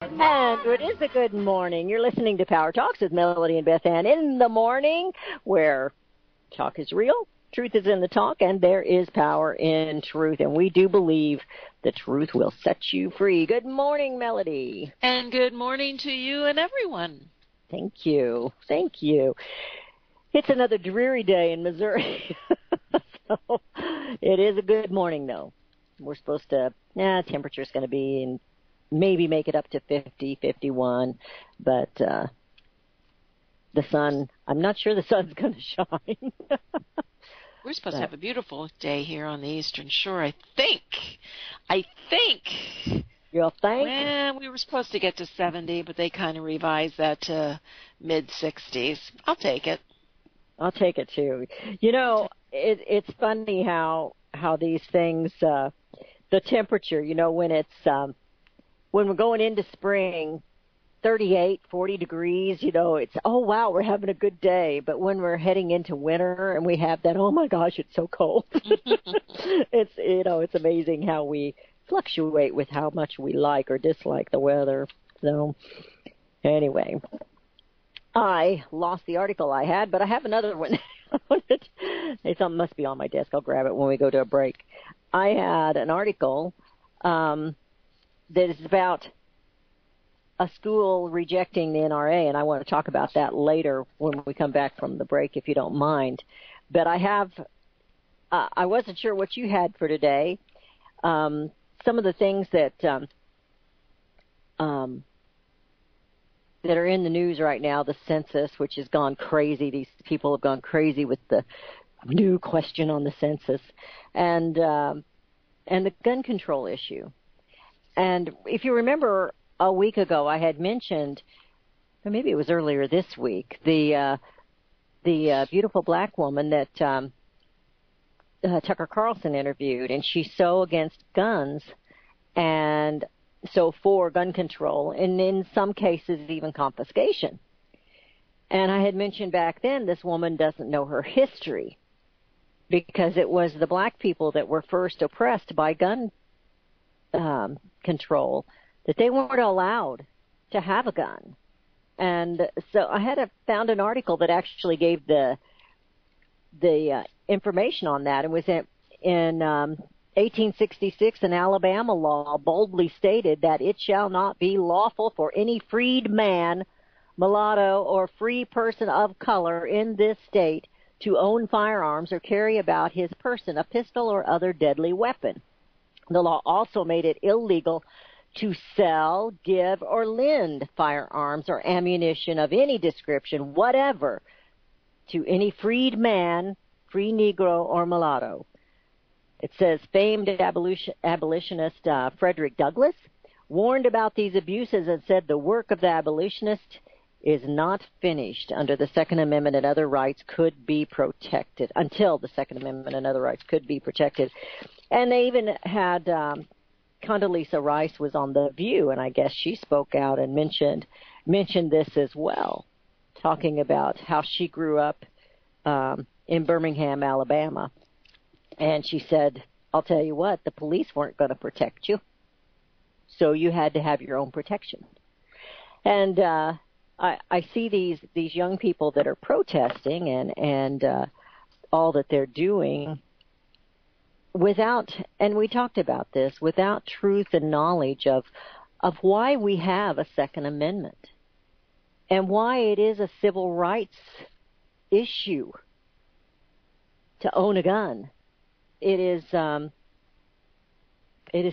And it is a good morning. You're listening to Power Talks with Melody and Beth Ann in the morning, where talk is real, truth is in the talk, and there is power in truth. And we do believe the truth will set you free. Good morning, Melody. And good morning to you and everyone. Thank you. Thank you. It's another dreary day in Missouri. So it is a good morning, though. We're supposed to, temperature's going to be in maybe make it up to 50, 51, but the sun, I'm not sure the sun's going to shine. We're supposed to have a beautiful day here on the Eastern Shore, I think. You'll think? Well, we were supposed to get to 70, but they kind of revised that to mid-60s. I'll take it. I'll take it, too. You know, it's funny how these things, the temperature, you know, when it's, when we're going into spring, 38, 40 degrees, you know, it's, oh, wow, we're having a good day. But when we're heading into winter and we have that, oh, my gosh, it's so cold. It's, you know, it's amazing how we fluctuate with how much we like or dislike the weather. So anyway, I lost the article I had, but I have another one. It must be on my desk. I'll grab it when we go to a break. I had an article that is about a school rejecting the NRA, and I want to talk about that later when we come back from the break, if you don't mind. But I have, I wasn't sure what you had for today. Some of the things that are in the news right now, the census, which has gone crazy. These people have gone crazy with the new question on the census, and the gun control issue. And if you remember, a week ago I had mentioned, or maybe it was earlier this week, the beautiful black woman that Tucker Carlson interviewed, and she's so against guns and so for gun control, and in some cases even confiscation. And I had mentioned back then this woman doesn't know her history because it was the black people that were first oppressed by gun control, that they weren't allowed to have a gun. And so I had found an article that actually gave the information on that. It was in 1866, an Alabama law boldly stated that it shall not be lawful for any freed man, mulatto, or free person of color in this state to own firearms or carry about his person a pistol or other deadly weapon. The law also made it illegal to sell, give, or lend firearms or ammunition of any description, whatever, to any freed man, free Negro, or mulatto. It says famed abolitionist Frederick Douglass warned about these abuses and said the work of the abolitionist is not finished under the Second Amendment and other rights could be protected, until the Second Amendment and other rights could be protected. And they even had Condoleezza Rice was on The View, and I guess she spoke out and mentioned this as well, talking about how she grew up in Birmingham, Alabama. And she said, I'll tell you what, the police weren't going to protect you, so you had to have your own protection. And I see these young people that are protesting and all that they're doing without, and we talked about this, without truth and knowledge of why we have a Second Amendment and why it is a civil rights issue to own a gun. It is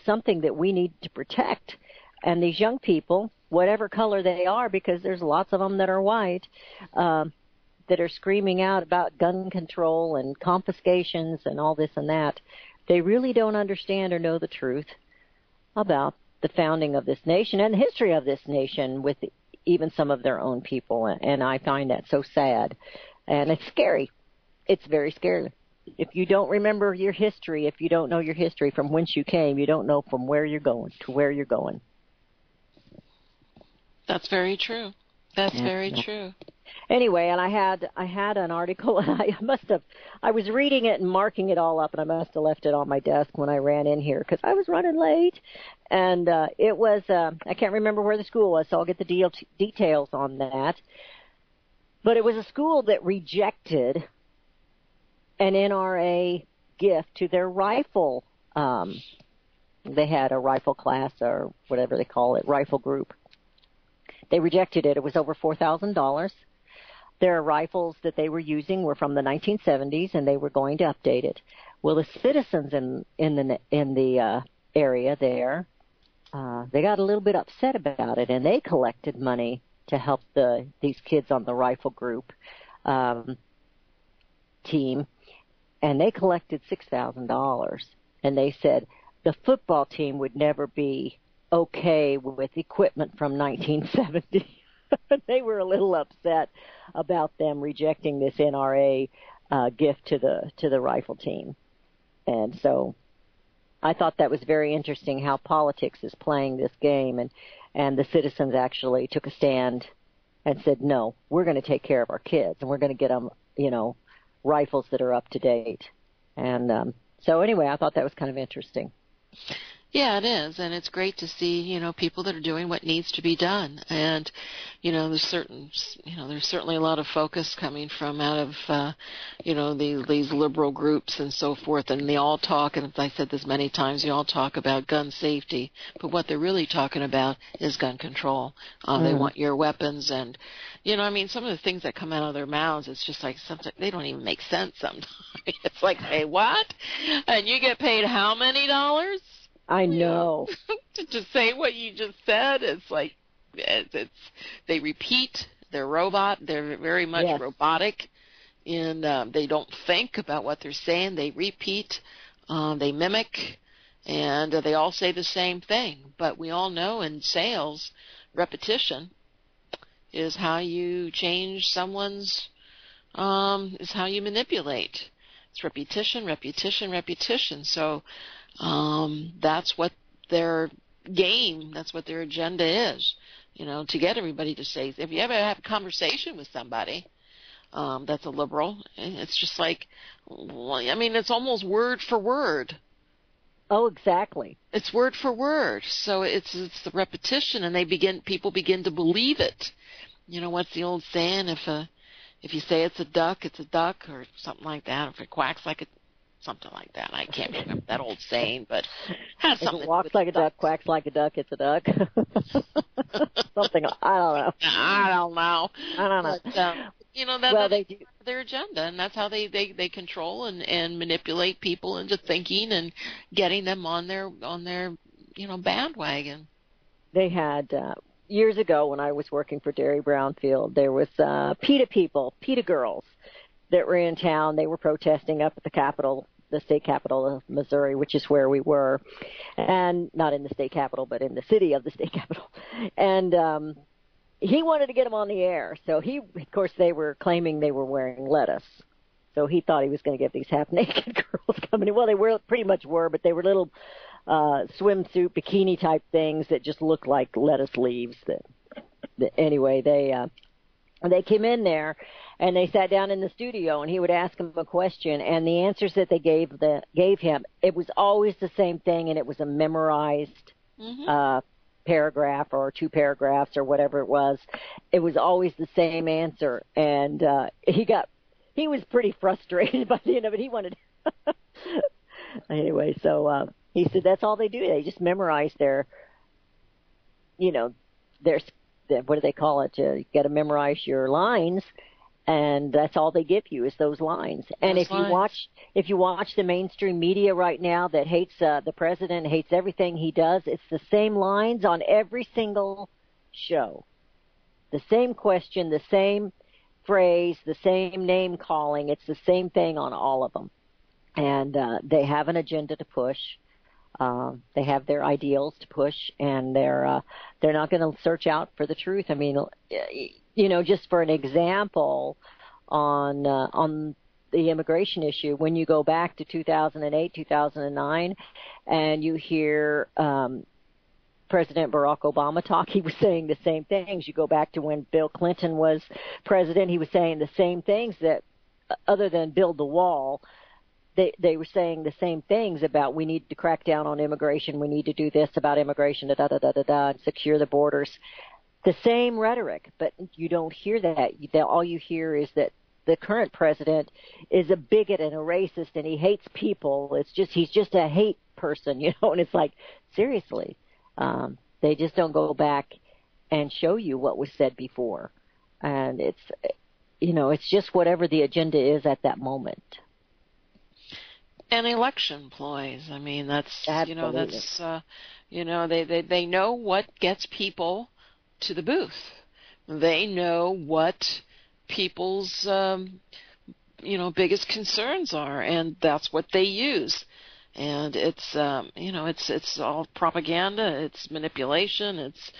something that we need to protect. And these young people, whatever color they are, because there's lots of them that are white, that are screaming out about gun control and confiscations and all this and that, they really don't understand or know the truth about the founding of this nation and the history of this nation with even some of their own people. And I find that so sad. And it's scary. It's very scary. If you don't remember your history, if you don't know your history from whence you came, you don't know from where you're going to where you're going. That's very true. That's very true. Anyway, and I had an article, and I was reading it and marking it all up, and I must have left it on my desk when I ran in here because I was running late. And it was, I can't remember where the school was, so I'll get the details on that. But it was a school that rejected an NRA gift to their rifle. They had a rifle class or whatever they call it, rifle group. They rejected it. It was over $4,000. Their rifles that they were using were from the 1970s, and they were going to update it. Well, the citizens in the area there, they got a little bit upset about it, and they collected money to help these kids on the rifle group team, and they collected $6,000. And they said the football team would never be okay with equipment from 1970. They were a little upset about them rejecting this NRA gift to the rifle team. And so I thought that was very interesting how politics is playing this game, and the citizens actually took a stand and said, no, we're going to take care of our kids, and we're going to get them, rifles that are up to date. And so anyway, I thought that was kind of interesting. Yeah, it is, and it's great to see, people that are doing what needs to be done. And, there's certainly a lot of focus coming from out of, these liberal groups and so forth, and they all talk, and I said this many times, they all talk about gun safety, but what they're really talking about is gun control. They want your weapons, and, some of the things that come out of their mouths, it's just like something, they don't even make sense sometimes. It's like, hey, what? And you get paid how many dollars? I know. To say what you just said, it's like they repeat. They're robot. They're very much robotic, and they don't think about what they're saying. They repeat. They mimic, and they all say the same thing. But we all know in sales, repetition is how you change someone's. Is how you manipulate. It's repetition, repetition, repetition. So. That's what their game, that's what their agenda is, to get everybody to say, if you ever have a conversation with somebody that's a liberal, it's just like, it's almost word for word. Oh, exactly. It's word for word. So it's the repetition, and people begin to believe it. What's the old saying? If you say it's a duck, or something like that. If it quacks like something like that. I can't remember that old saying, but has something. If it walks like a duck, quacks like a duck, it's a duck. Something. I don't know. I don't know. But, that's their agenda, and that's how they control and manipulate people into thinking and getting them on their bandwagon. They had years ago when I was working for Derry Brownfield, there was PETA girls that were in town. They were protesting up at the state capitol of Missouri, which is where we were, and not in the state capitol, but in the city of the state capitol. And he wanted to get them on the air. So of course, they were claiming they were wearing lettuce. So he thought he was going to get these half-naked girls coming in. Well, they pretty much were, but they were little swimsuit, bikini-type things that just looked like lettuce leaves. Anyway, they came in there, and they sat down in the studio, and he would ask them a question, and the answers that they gave him, it was always the same thing, and it was a memorized paragraph or 2 paragraphs or whatever it was. It was always the same answer, and he was pretty frustrated by the end of it. He wanted anyway. So he said that's all they do. They just memorize their what do they call it? You got to memorize your lines, and that's all they give you is those lines. And if you watch the mainstream media right now that hates the president, hates everything he does, it's the same lines on every single show. The same question, the same phrase, the same name calling. It's the same thing on all of them. And they have an agenda to push. They have their ideals to push, and they're not going to search out for the truth. I mean, just for an example on the immigration issue, when you go back to 2008, 2009, and you hear President Barack Obama talk, he was saying the same things. You go back to when Bill Clinton was president, he was saying the same things, that other than build the wall, they were saying the same things about we need to crack down on immigration, we need to do this about immigration, and secure the borders. The same rhetoric, but you don't hear that. All you hear is that the current president is a bigot and a racist, and he hates people. He's just a hate person, And it's like, seriously, they just don't go back and show you what was said before, and it's just whatever the agenda is at that moment. And election ploys. I mean, that's Absolutely. They know what gets people to the booth. They know what people's biggest concerns are, and that's what they use. And it's it's all propaganda, it's manipulation, it's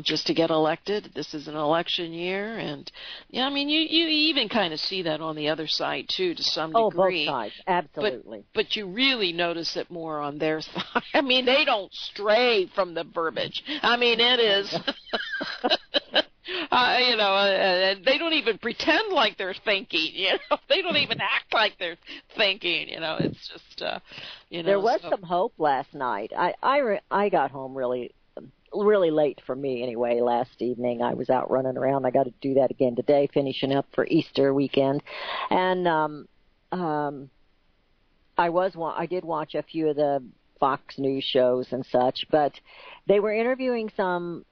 just to get elected. This is an election year, and I mean you even kind of see that on the other side too, to some degree. Both sides, absolutely. But you really notice it more on their side. I mean, they don't stray from the verbiage. I mean, it is they don't even pretend like they're thinking. They don't even act like they're thinking. It's just There was some hope last night. I got home really late for me anyway. Last evening I was out running around. I got to do that again today, finishing up for Easter weekend, and I did watch a few of the Fox News shows and such, but they were interviewing some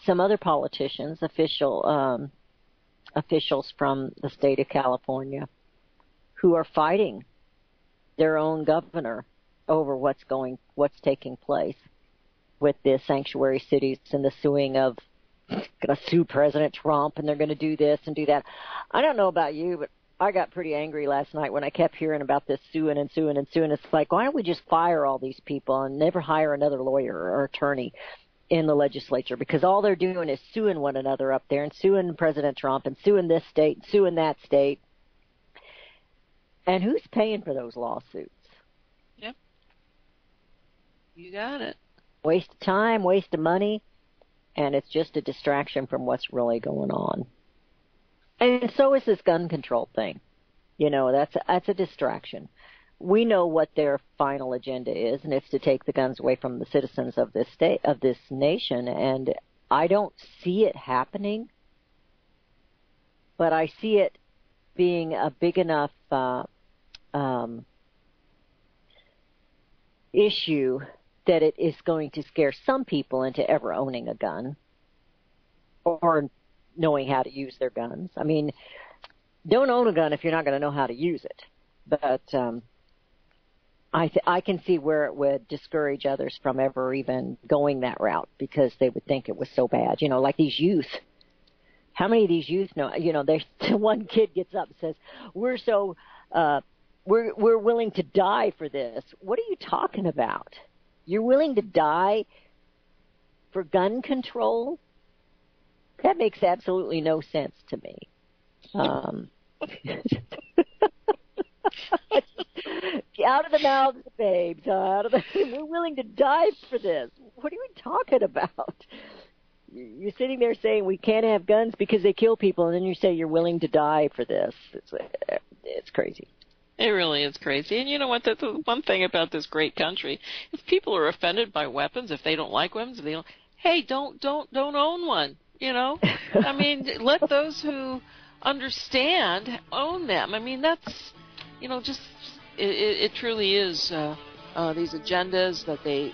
other politicians, officials from the state of California, who are fighting their own governor over what's taking place with the sanctuary cities and the suing of, going to sue President Trump, and they're going to do this and do that. I don't know about you, but I got pretty angry last night when I kept hearing about this suing and suing and suing. It's like, why don't we just fire all these people and never hire another lawyer or attorney in the legislature? Because all they're doing is suing one another up there and suing President Trump and suing this state and suing that state. And who's paying for those lawsuits? Yep. You got it. Waste of time, waste of money, and it's just a distraction from what's really going on. And so is this gun control thing. That's a distraction. We know what their final agenda is, and it's to take the guns away from the citizens of this state, of this nation. And I don't see it happening, but I see it being a big enough issue that it is going to scare some people into ever owning a gun or knowing how to use their guns. I mean, don't own a gun if you're not going to know how to use it. But I can see where it would discourage others from ever even going that route because they would think it was so bad. Like these youth. How many of these youth know? There's one kid gets up and says, "We're so we're willing to die for this." What are you talking about? You're willing to die for gun control? That makes absolutely no sense to me. Out of the mouths of babes. We're willing to die for this. What are you talking about? You're sitting there saying we can't have guns because they kill people, and then you say you're willing to die for this. It's crazy. It really is crazy. And you know what? That's the one thing about this great country. If people are offended by weapons, if they don't like weapons, if they don't, hey, don't own one. I mean, let those who understand own them. I mean, that's, just it truly is these agendas that they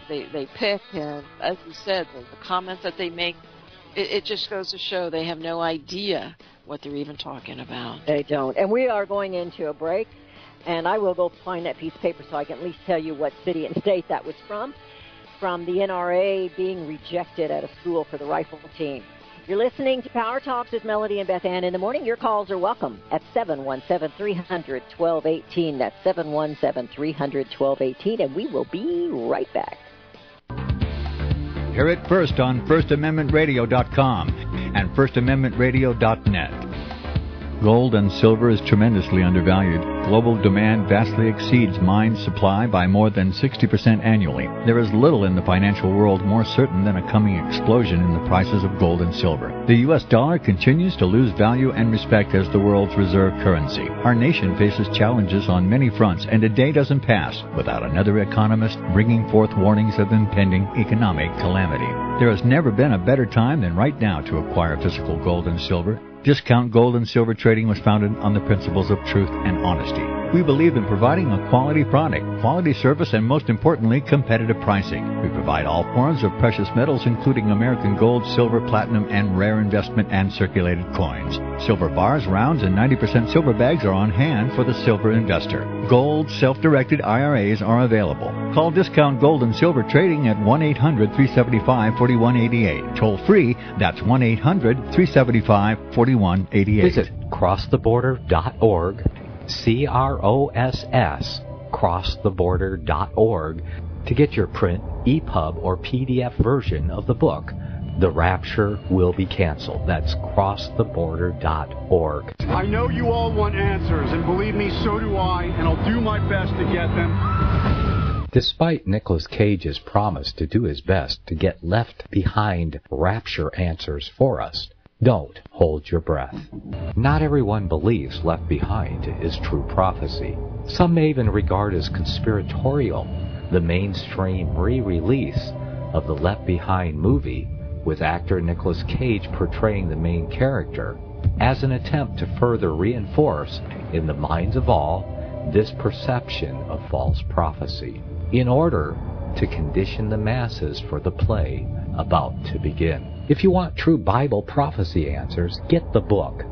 pick, and as you said, the comments that they make, it just goes to show they have no idea what they're even talking about. They don't. And we are going into a break, and I will go find that piece of paper so I can at least tell you what city and state that was from the NRA being rejected at a school for the rifle team. You're listening to Power Talks with Melody and Beth Ann in the morning. Your calls are welcome at 717-300-1218. That's 717-300-1218, and we will be right back. Hear it first on FirstAmendmentRadio.com and FirstAmendmentRadio.net. Gold and silver is tremendously undervalued. Global demand vastly exceeds mine supply by more than 60% annually. There is little in the financial world more certain than a coming explosion in the prices of gold and silver. The U.S. dollar continues to lose value and respect as the world's reserve currency. Our nation faces challenges on many fronts, and a day doesn't pass without another economist bringing forth warnings of impending economic calamity. There has never been a better time than right now to acquire physical gold and silver. Discount Gold and Silver Trading was founded on the principles of truth and honesty. We believe in providing a quality product, quality service, and most importantly, competitive pricing. We provide all forms of precious metals, including American gold, silver, platinum, and rare investment and circulated coins. Silver bars, rounds, and 90% silver bags are on hand for the silver investor. Gold self-directed IRAs are available. Call Discount Gold and Silver Trading at 1-800-375-4188. Toll free, that's 1-800-375-4188. Visit crosstheborder.org. CROSS, crosstheborder.org, to get your print, EPUB, or PDF version of the book, The Rapture Will Be Canceled. That's crosstheborder.org. I know you all want answers, and believe me, so do I, and I'll do my best to get them. Despite Nicolas Cage's promise to do his best to get left behind rapture answers for us, don't hold your breath. Not everyone believes Left Behind is true prophecy. Some may even regard as conspiratorial the mainstream re-release of the Left Behind movie with actor Nicolas Cage portraying the main character as an attempt to further reinforce in the minds of all this perception of false prophecy in order to condition the masses for the play about to begin. If you want true Bible prophecy answers, get the book,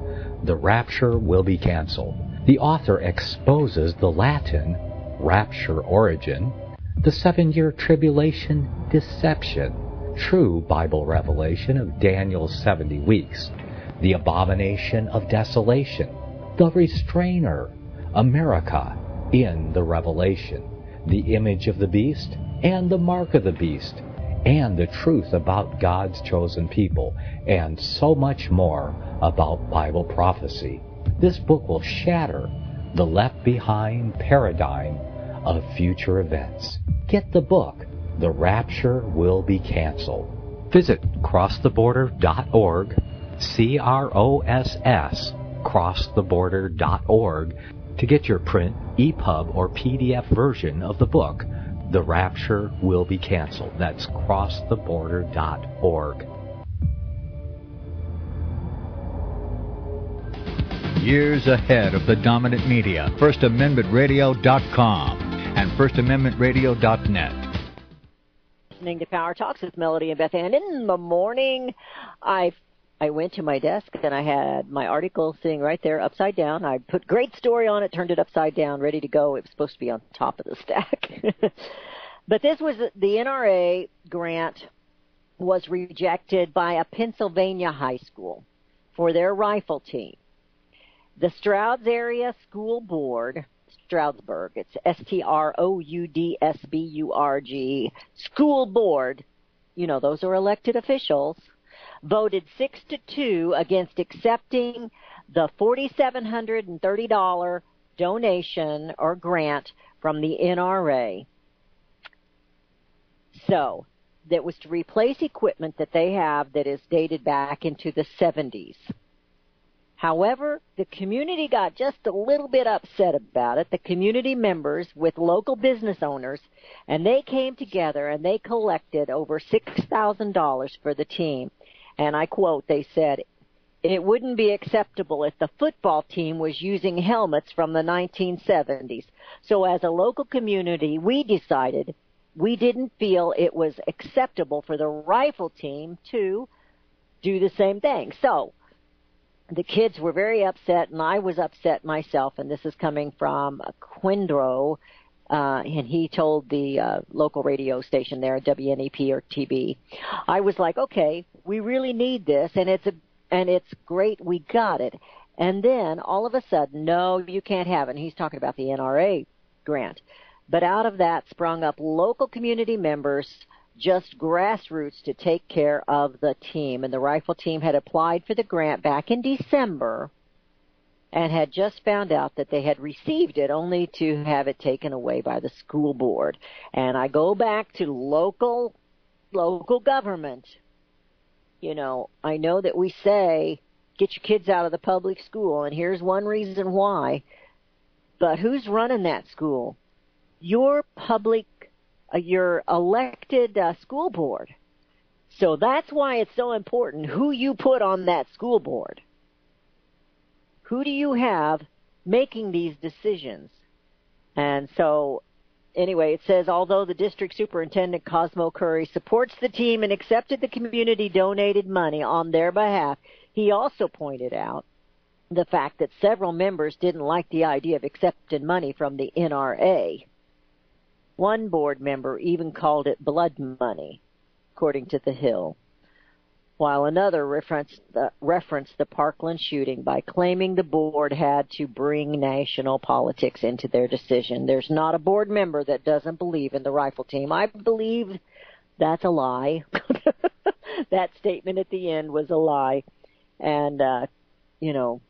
The Rapture Will Be Canceled. The author exposes the Latin rapture origin, the 7-year tribulation deception, true Bible revelation of Daniel's 70 weeks, the abomination of desolation, the restrainer, America in the Revelation, the image of the beast and the mark of the beast, and the truth about God's chosen people, and so much more about Bible prophecy. This book will shatter the Left Behind paradigm of future events. Get the book, The Rapture Will Be Canceled. Visit crosstheborder.org, CROSS, crosstheborder.org, to get your print, EPUB, or PDF version of the book, The Rapture Will Be Canceled. That's crosstheborder.org. Years ahead of the dominant media, FirstAmendmentRadio.com and FirstAmendmentRadio.net. Listening to Power Talks with Melody and Beth Ann. In the morning, I went to my desk and I had my article sitting right there upside down. I put great story on it, turned it upside down, ready to go. It was supposed to be on top of the stack. But this was the NRA grant was rejected by a Pennsylvania high school for their rifle team. The Strouds Area School Board, Stroudsburg, it's STROUDSBURG, School Board, you know, those are elected officials, voted 6-2 against accepting the $4,730 donation or grant from the NRA. So, that was to replace equipment that they have that is dated back into the 70s. However, the community got just a little bit upset about it, the community members with local business owners, and they came together and they collected over $6,000 for the team. And I quote, they said, it wouldn't be acceptable if the football team was using helmets from the 1970s. So as a local community, we decided we didn't feel it was acceptable for the rifle team to do the same thing. So the kids were very upset, and I was upset myself, and this is coming from Quindro, and he told the local radio station there, WNEP or TB. I was like, okay, we really need this, and it's great we got it. And then all of a sudden, no, you can't have it. And he's talking about the NRA grant. But out of that sprung up local community members, just grassroots, to take care of the team. And the rifle team had applied for the grant back in December. and had just found out that they had received it only to have it taken away by the school board. And I go back to local government. You know, I know that we say, get your kids out of the public school, and here's one reason why. But who's running that school? Your elected school board. So that's why it's so important who you put on that school board. Who do you have making these decisions? And so, anyway, it says, although the district superintendent, Cosmo Curry, supports the team and accepted the community-donated money on their behalf, he also pointed out the fact that several members didn't like the idea of accepting money from the NRA. One board member even called it blood money, according to The Hill, while another referenced the Parkland shooting by claiming the board had to bring national politics into their decision. There's not a board member that doesn't believe in the rifle team. I believe that's a lie. That statement at the end was a lie. And, you know,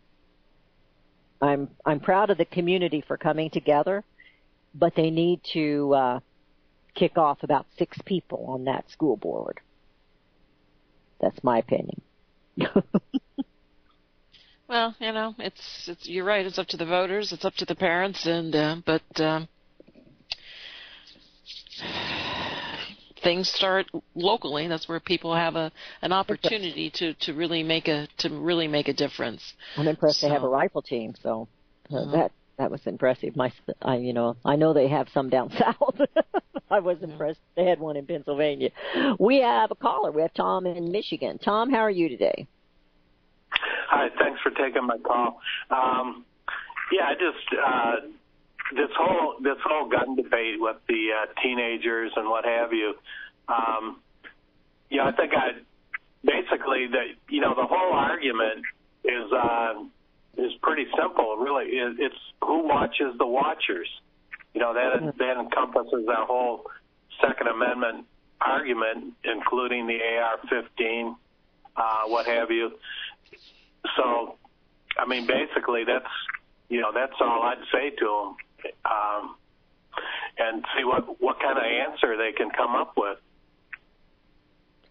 I'm proud of the community for coming together, but they need to kick off about 6 people on that school board. That's my opinion. Well, you know, it's you're right. It's up to the voters. It's up to the parents, and but things start locally. That's where people have an opportunity to really make a difference. I'm impressed they have a rifle team, so that was impressive. I know they have some down south. I was impressed. They had one in Pennsylvania. We have a caller. We have Tom in Michigan. Tom, how are you today? Hi, thanks for taking my call. This whole gun debate with the teenagers and what have you. I think basically the whole argument is pretty simple. Really, it's who watches the watchers. That encompasses that whole Second Amendment argument, including the AR-15, what have you. So, I mean, basically, that's all I'd say to them, and see what kind of answer they can come up with.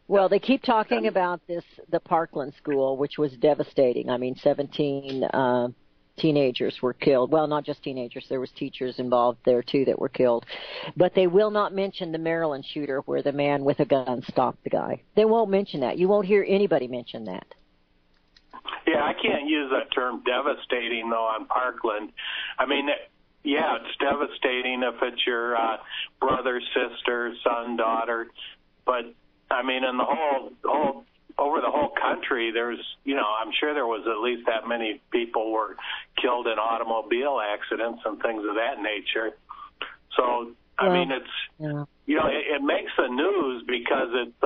Well, they keep talking about the Parkland school, which was devastating. I mean, 17 teenagers were killed. Well, not just teenagers. There was teachers involved there, too, that were killed. But they will not mention the Maryland shooter where the man with a gun stopped the guy. They won't mention that. You won't hear anybody mention that. Yeah, I can't use that term devastating, though, on Parkland. I mean, yeah, it's devastating if it's your brother, sister, son, daughter. But, I mean, in the whole over the whole country, there's, I'm sure there was at least that many people were killed in automobile accidents and things of that nature. So, I mean, it makes the news because it's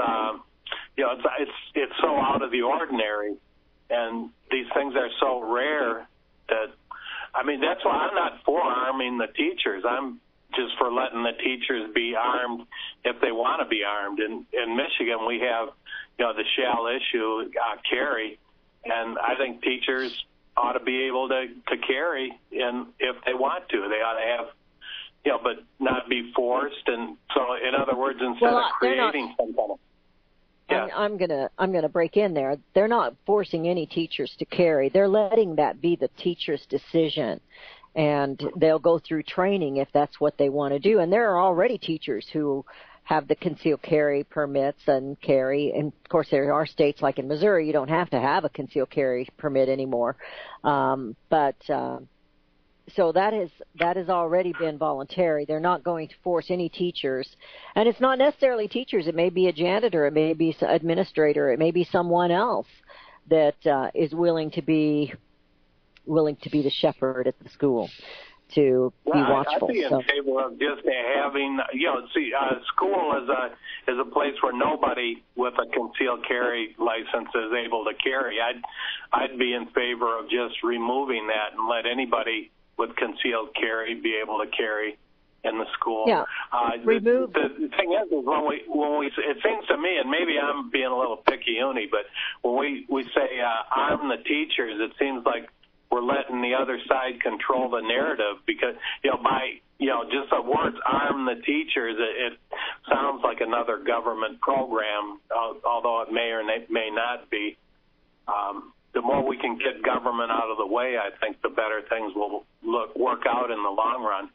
so out of the ordinary, and these things are so rare that, I mean, that's why I'm not for arming the teachers. I'm just for letting the teachers be armed if they want to be armed. In Michigan, we have, the shall issue carry, and I think teachers ought to be able to carry, and if they want to, they ought to have, but not be forced. And so, in other words, instead of creating some kind of, I'm gonna break in there. They're not forcing any teachers to carry. They're letting that be the teacher's decision, and they'll go through training if that's what they want to do. And there are already teachers who have the concealed carry permits and carry. And of course, there are states like in Missouri, you don't have to have a concealed carry permit anymore. So that has already been voluntary. They're not going to force any teachers, and it's not necessarily teachers. It may be a janitor, it may be an administrator, it may be someone else that is willing to be the shepherd at the school to be watchful. I'd be in favor of just having, school is a place where nobody with a concealed carry license is able to carry. I'd be in favor of just removing that and let anybody with concealed carry be able to carry in the school. Yeah. The thing is when we it seems to me, and maybe I'm being a little picky-uni, but when we say arm the teachers, it seems like we're we're letting the other side control the narrative because, by, just the words arm the teachers, it sounds like another government program, although it may or may not be. The more we can get government out of the way, I think the better things will work out in the long run.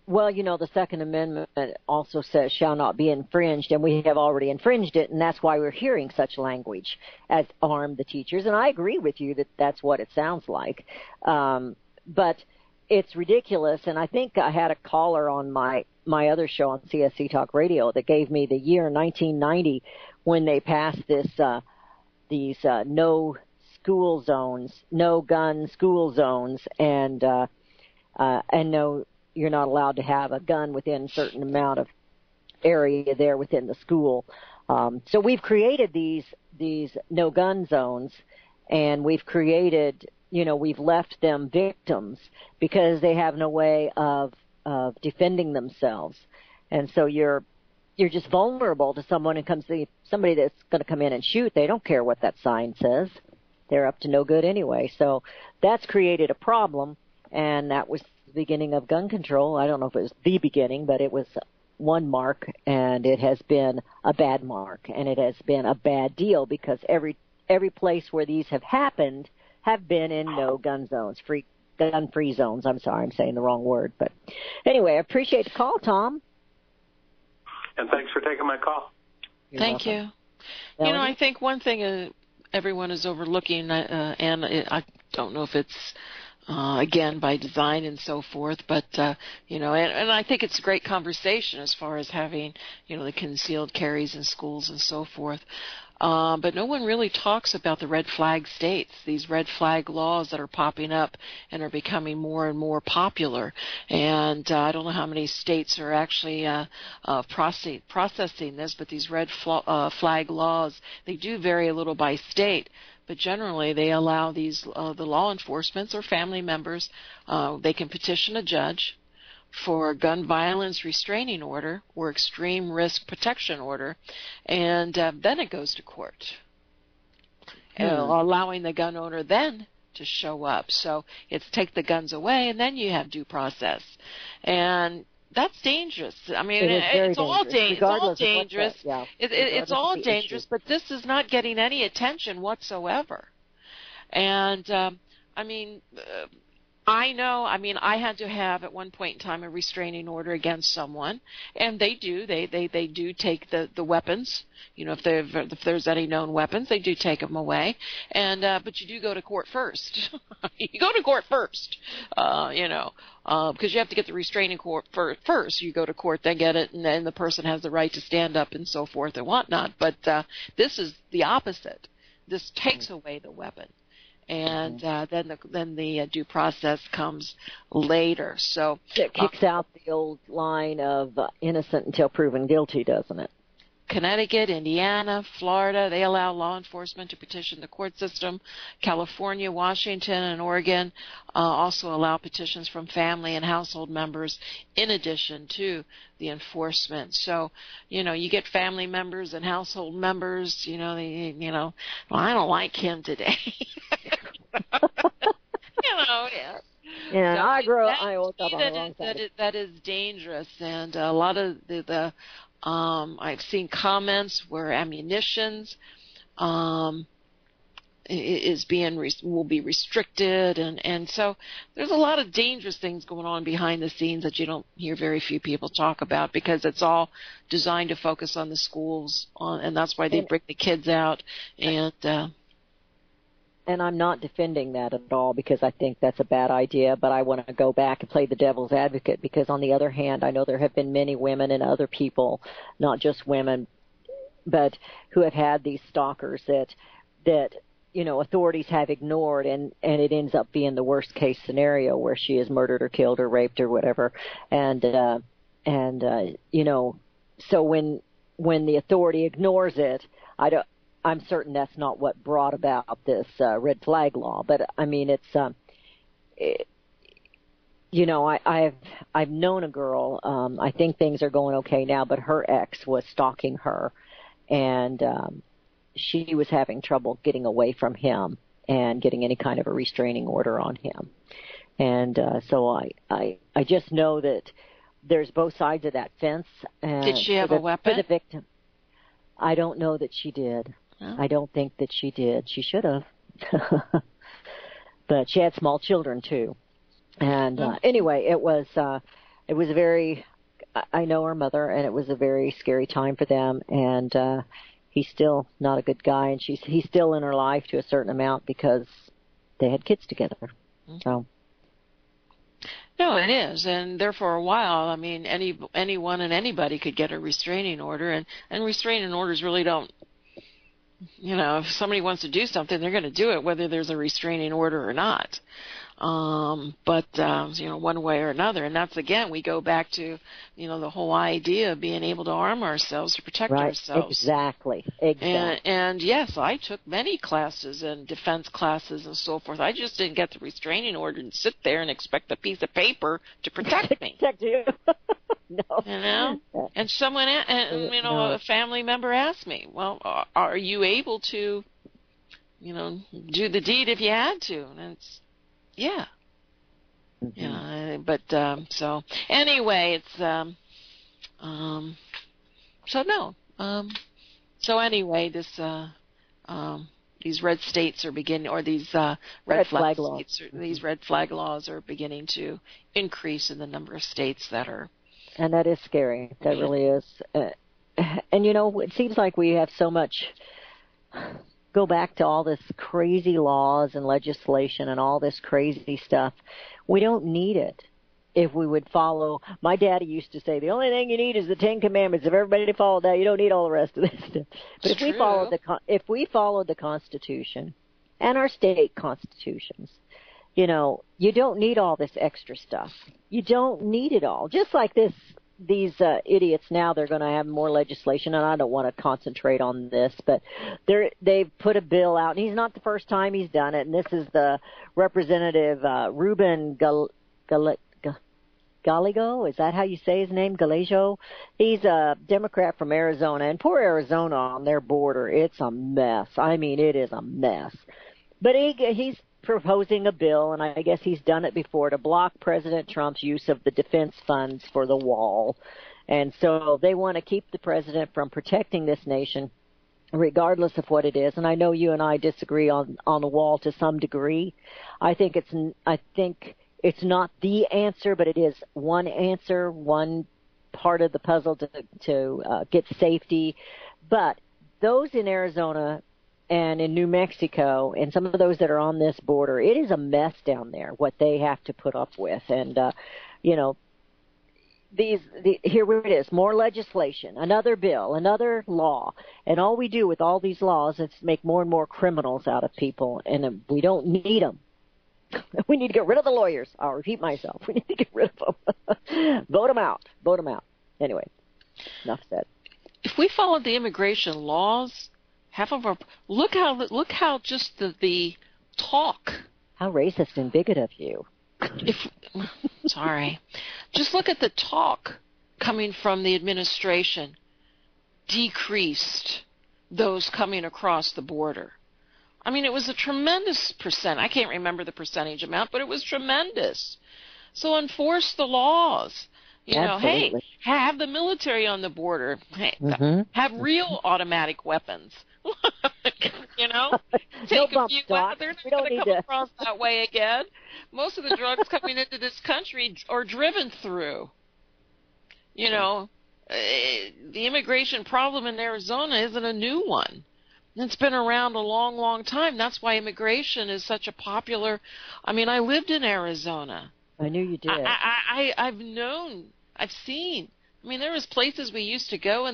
Well, the Second Amendment also says shall not be infringed, and we have already infringed it, and that's why we're hearing such language as arm the teachers. And I agree with you that that's what it sounds like. But it's ridiculous, and I think I had a caller on my other show on CSC Talk Radio that gave me the year 1990 when they passed these no school zones, no gun school zones, and no, you're not allowed to have a gun within a certain amount of area there within the school. So we've created these no gun zones, and we've created, we've left them victims because they have no way of defending themselves. And so you're just vulnerable to somebody that's going to come in and shoot. They don't care what that sign says. They're up to no good anyway. So that's created a problem, and that was the beginning of gun control. I don't know if it was the beginning, but it was one mark, and it has been a bad mark, and it has been a bad deal because every place where these have happened have been in no gun zones, gun-free zones. I'm sorry, I'm saying the wrong word. But anyway, I appreciate the call, Tom. And thanks for taking my call. Thank you. I think one thing everyone is overlooking, and I don't know if it's, again, by design and so forth, but, and I think it's a great conversation as far as having, the concealed carries in schools and so forth. But no one really talks about the red flag states, these red flag laws that are popping up and are becoming more and more popular. And I don't know how many states are actually processing this, but these red flag laws, they do vary a little by state. But generally, they allow the law enforcement or family members, they can petition a judge for a gun violence restraining order or extreme risk protection order, and then it goes to court, allowing the gun owner then to show up. So it's take the guns away, and then you have due process. And that's dangerous. I mean, it's all dangerous. It's all dangerous, but this is not getting any attention whatsoever. And, I had to have at one point in time a restraining order against someone, and they do take the weapons. If there's any known weapons, they do take them away. And but you do go to court first. You go to court first, because you have to get the restraining court first. You go to court, then get it, and then the person has the right to stand up and so forth and whatnot. But this is the opposite. This takes away the weapon. And then the due process comes later. So it kicks out the old line of innocent until proven guilty, doesn't it? Connecticut, Indiana, Florida, they allow law enforcement to petition the court system. California, Washington, and Oregon also allow petitions from family and household members in addition to the enforcement. So, you get family members and household members, well, I don't like him today. Yeah. Yeah, so I woke up on the wrong side. That is dangerous, and a lot of the I've seen comments where ammunitions will be restricted, and so there's a lot of dangerous things going on behind the scenes that you don't hear very few people talk about because it's all designed to focus on the schools, and that's why they bring the kids out And I'm not defending that at all because I think that's a bad idea, but I want to go back and play the devil's advocate because on the other hand, I know there have been many women and other people, not just women, but who have had these stalkers that authorities have ignored, and it ends up being the worst case scenario where she is murdered or killed or raped or whatever. So when the authority ignores it, I'm certain that's not what brought about this red flag law, but I mean I've known a girl. I think things are going okay now, but her ex was stalking her, and she was having trouble getting away from him. and getting any kind of a restraining order on him. And so I just know that there's both sides of that fence. And did she have a weapon? For the victim. I don't know that she did. Oh. I don't think that she did. She should have. But she had small children, too. And anyway, it was a very, I know her mother, and it was a very scary time for them. And he's still not a good guy, and he's still in her life to a certain amount because they had kids together. So. No, it is, and there for a while, I mean, anyone and anybody could get a restraining order, and restraining orders really don't, if somebody wants to do something, they're going to do it whether there's a restraining order or not. But one way or another, and that's, again, we go back to, the whole idea of being able to arm ourselves to protect ourselves. Exactly. And yes, I took many classes and defense classes and so forth. I just didn't get the restraining order and sit there and expect a piece of paper to protect me. Protect you. No. And someone, a family member asked me, well, are you able to, do the deed if you had to? And it's, yeah. But so anyway, it's so anyway, this these red states are beginning, or these red flag laws. These red flag laws are beginning to increase in the number of states that are. And that is scary. That really is. And it seems like we have so much. Go back to all this crazy laws and legislation and all this crazy stuff. We don't need it if we would follow. My daddy used to say, the only thing you need is the 10 Commandments. If everybody followed that, you don't need all the rest of this stuff. But if we followed the Constitution and our state constitutions, you don't need all this extra stuff. You don't need it all. Just like these idiots now, they're going to have more legislation, and I don't want to concentrate on this, but they've put a bill out, and he's not the first time he's done it, and this is the Representative Ruben Gallego, is that how you say his name, Gallego? He's a Democrat from Arizona, and poor Arizona on their border, it's a mess. I mean, it is a mess. But he's proposing a bill, and I guess he's done it before, to block President Trump's use of the defense funds for the wall. And so they want to keep the president from protecting this nation, regardless of what it is. And I know you and I disagree on the wall to some degree. I think it's not the answer, but it is one answer, one part of the puzzle to get safety. But those in Arizona and in New Mexico, and some of those that are on this border, it is a mess down there, what they have to put up with. And, here it is, more legislation, another bill, another law. And all we do with all these laws is make more and more criminals out of people, and we don't need them. We need to get rid of the lawyers. I'll repeat myself. We need to get rid of them. Vote them out. Vote them out. Anyway, enough said. If we followed the immigration laws, half of our look how just the talk. How racist and bigoted of you. Sorry. Just look at the talk coming from the administration. Decreased those coming across the border. I mean, it was a tremendous percent. I can't remember the percentage amount, but it was tremendous. So enforce the laws. Hey, have the military on the border. Hey, have real automatic weapons. Take a few. They're not going to come across that way again. Most of the drugs coming into this country are driven through. The immigration problem in Arizona isn't a new one. It's been around a long, long time. That's why immigration is such a popular. I mean, I lived in Arizona. I knew you did. I've seen. I mean, there was places we used to go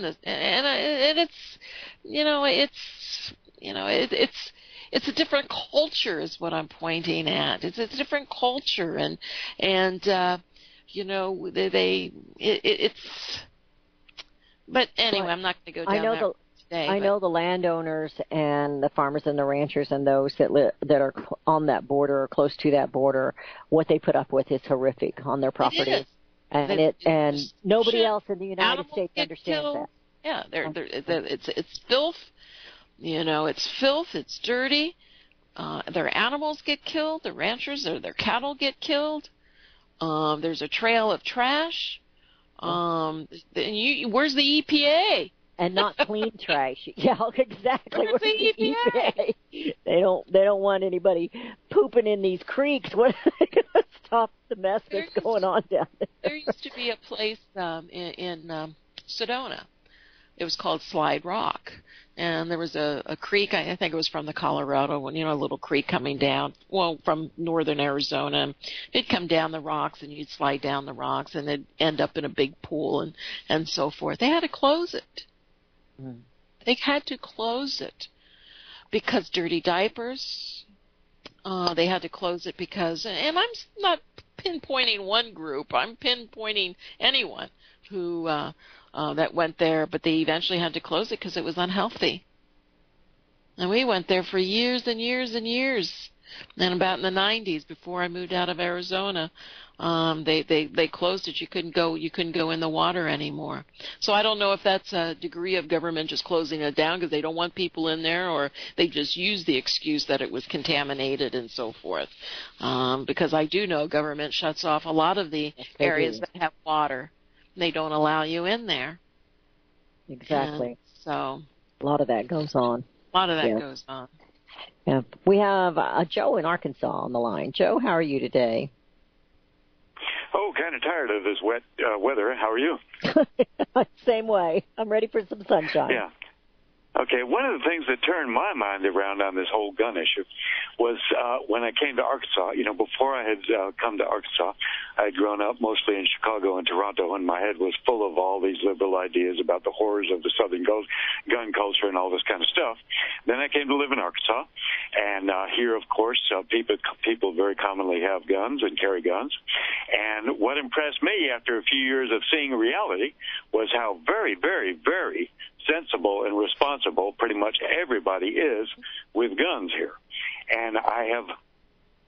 it's a different culture is what I'm pointing at. It's a different culture, But anyway, I'm not going to go down that. I know the landowners and the farmers and the ranchers and those that are on that border or close to that border. What they put up with is horrific on their property, and nobody else in the United States understands that. Yeah, it's filth. It's filth. It's dirty. their animals get killed, the ranchers or their cattle get killed. There's a trail of trash. Where's the EPA? And not clean trash. Yeah, exactly. Where's the EPA? They don't want anybody pooping in these creeks. What are they going to stop the mess that's going on down there? There used to be a place in Sedona. It was called Slide Rock, and there was a creek. I think it was from the Colorado, a little creek coming down. Well, from northern Arizona, it'd come down the rocks, and you'd slide down the rocks, and it'd end up in a big pool, and so forth. They had to close it. They had to close it because dirty diapers. They had to close it because, and I'm not pinpointing one group. I'm pinpointing anyone who that went there, but they eventually had to close it because it was unhealthy. And we went there for years and years and years. And about in the 90s, before I moved out of Arizona, they closed it. You couldn't go in the water anymore. So I don't know if that's a degree of government just closing it down because they don't want people in there, or they just use the excuse that it was contaminated and so forth. Because I do know government shuts off a lot of the areas that have water. They don't allow you in there. Exactly. And so a lot of that goes on. A lot of that goes on. Yeah. We have Joe in Arkansas on the line. Joe, how are you today? Oh, kind of tired of this wet weather. How are you? Same way. I'm ready for some sunshine. Yeah. Okay, one of the things that turned my mind around on this whole gun issue was when I came to Arkansas. Before I had come to Arkansas, I had grown up mostly in Chicago and Toronto, and my head was full of all these liberal ideas about the horrors of the Southern gun culture and all this kind of stuff. Then I came to live in Arkansas, and here, of course, people very commonly have guns and carry guns. And what impressed me after a few years of seeing reality was how very, very, very sensible and responsible pretty much everybody is with guns here. And I have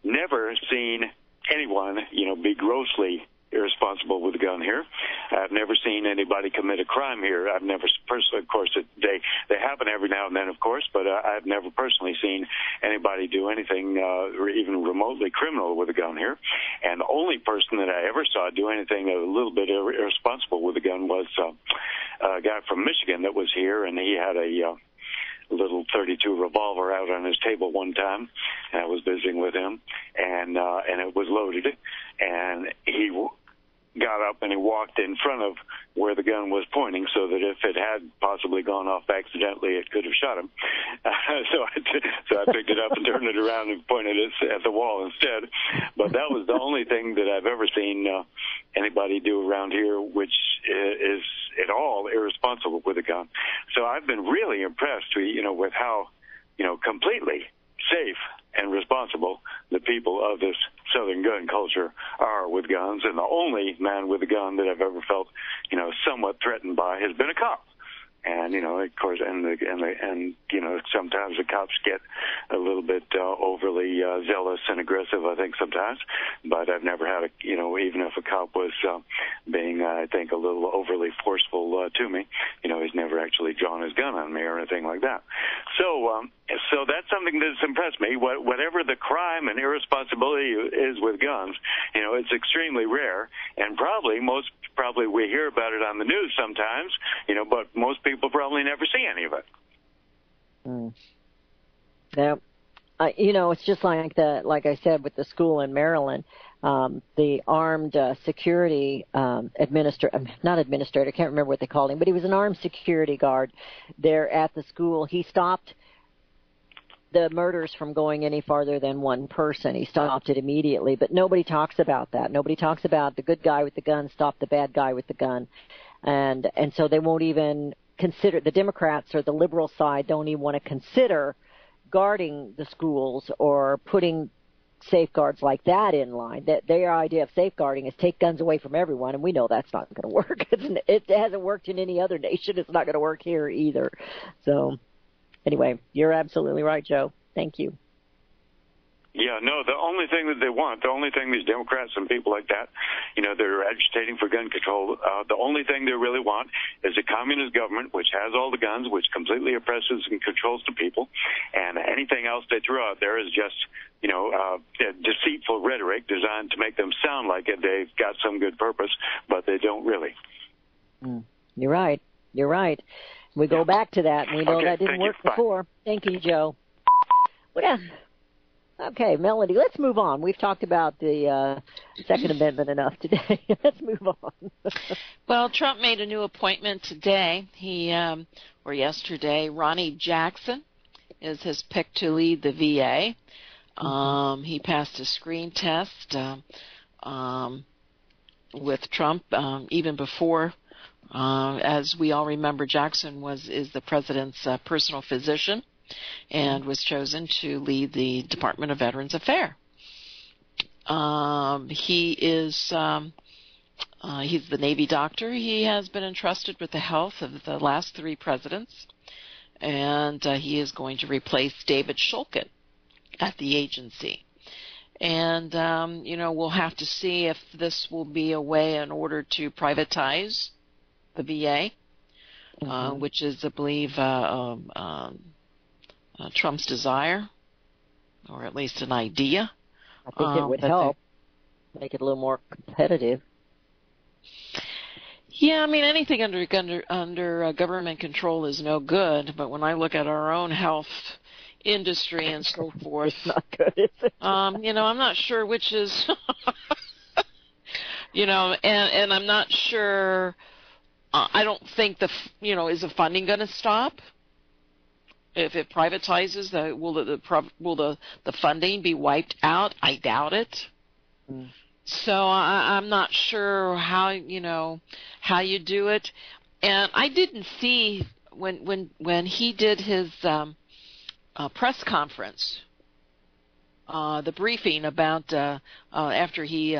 never seen anyone, be grossly irresponsible with a gun here. I've never seen anybody commit a crime here. I've never personally, of course, they happen every now and then, of course, but I've never personally seen anybody do anything even remotely criminal with a gun here. And the only person that I ever saw do anything a little bit irresponsible with a gun was a guy from Michigan that was here, and he had a little .32 revolver out on his table one time, and I was visiting with him, and it was loaded, and he got up and he walked in front of where the gun was pointing so that if it had possibly gone off accidentally, it could have shot him. So I picked it up and turned it around and pointed it at the wall instead. But that was the only thing that I've ever seen anybody do around here which is at all irresponsible with a gun. So I've been really impressed, with how, completely safe and responsible the people of this Southern gun culture are with guns. And the only man with a gun that I've ever felt, somewhat threatened by has been a cop. And, of course, and sometimes the cops get a little bit overly zealous and aggressive, I think, sometimes. But I've never had even if a cop was being, I think, a little overly forceful to me, he's never actually drawn his gun on me or anything like that. So that's something that's impressed me. Whatever the crime and irresponsibility is with guns, it's extremely rare, and probably we hear about it on the news sometimes, but most people probably never see any of it. Yeah. It's just like I said, with the school in Maryland, the armed security not administrator, I can't remember what they called him, but he was an armed security guard there at the school. He stopped the murders from going any farther than one person. He stopped it immediately, but nobody talks about that. Nobody talks about the good guy with the gun stopped the bad guy with the gun. And so they won't even consider, the Democrats or the liberal side don't even want to consider guarding the schools or putting safeguards like that in line. That their idea of safeguarding is take guns away from everyone, and we know that's not going to work. It hasn't worked in any other nation. It's not going to work here either. So anyway, you're absolutely right, Joe. Thank you. Yeah, no, the only thing that they want, the only thing these Democrats and people like that, that are agitating for gun control, the only thing they really want is a communist government which has all the guns, which completely oppresses and controls the people, and anything else they throw out there is just, deceitful rhetoric designed to make them sound like it. They've got some good purpose, but they don't really. You're right. We go back to that, and we know that didn't work before. Thank you, Joe. Okay, Melody, let's move on. We've talked about the Second Amendment enough today. Let's move on. Well, Trump made a new appointment today. Or yesterday, Ronnie Jackson is his pick to lead the VA. He passed a screen test with Trump even before. As we all remember, Jackson is the president's personal physician and was chosen to lead the Department of Veterans Affairs. He's the Navy doctor. He has been entrusted with the health of the last 3 presidents, and he is going to replace David Shulkin at the agency. And, we'll have to see if this will be a way in order to privatize the VA, which is, I believe, Trump's desire, or at least an idea. I think it would help make it a little more competitive. Yeah, I mean, anything under government control is no good, but when I look at our own health industry and so forth, it's not good, is it? I'm not sure which is, and I'm not sure, I don't think is the funding going to stop? If it privatizes, will the funding be wiped out? I doubt it. So I'm not sure how you do it. And I didn't see when he did his press conference, the briefing about after he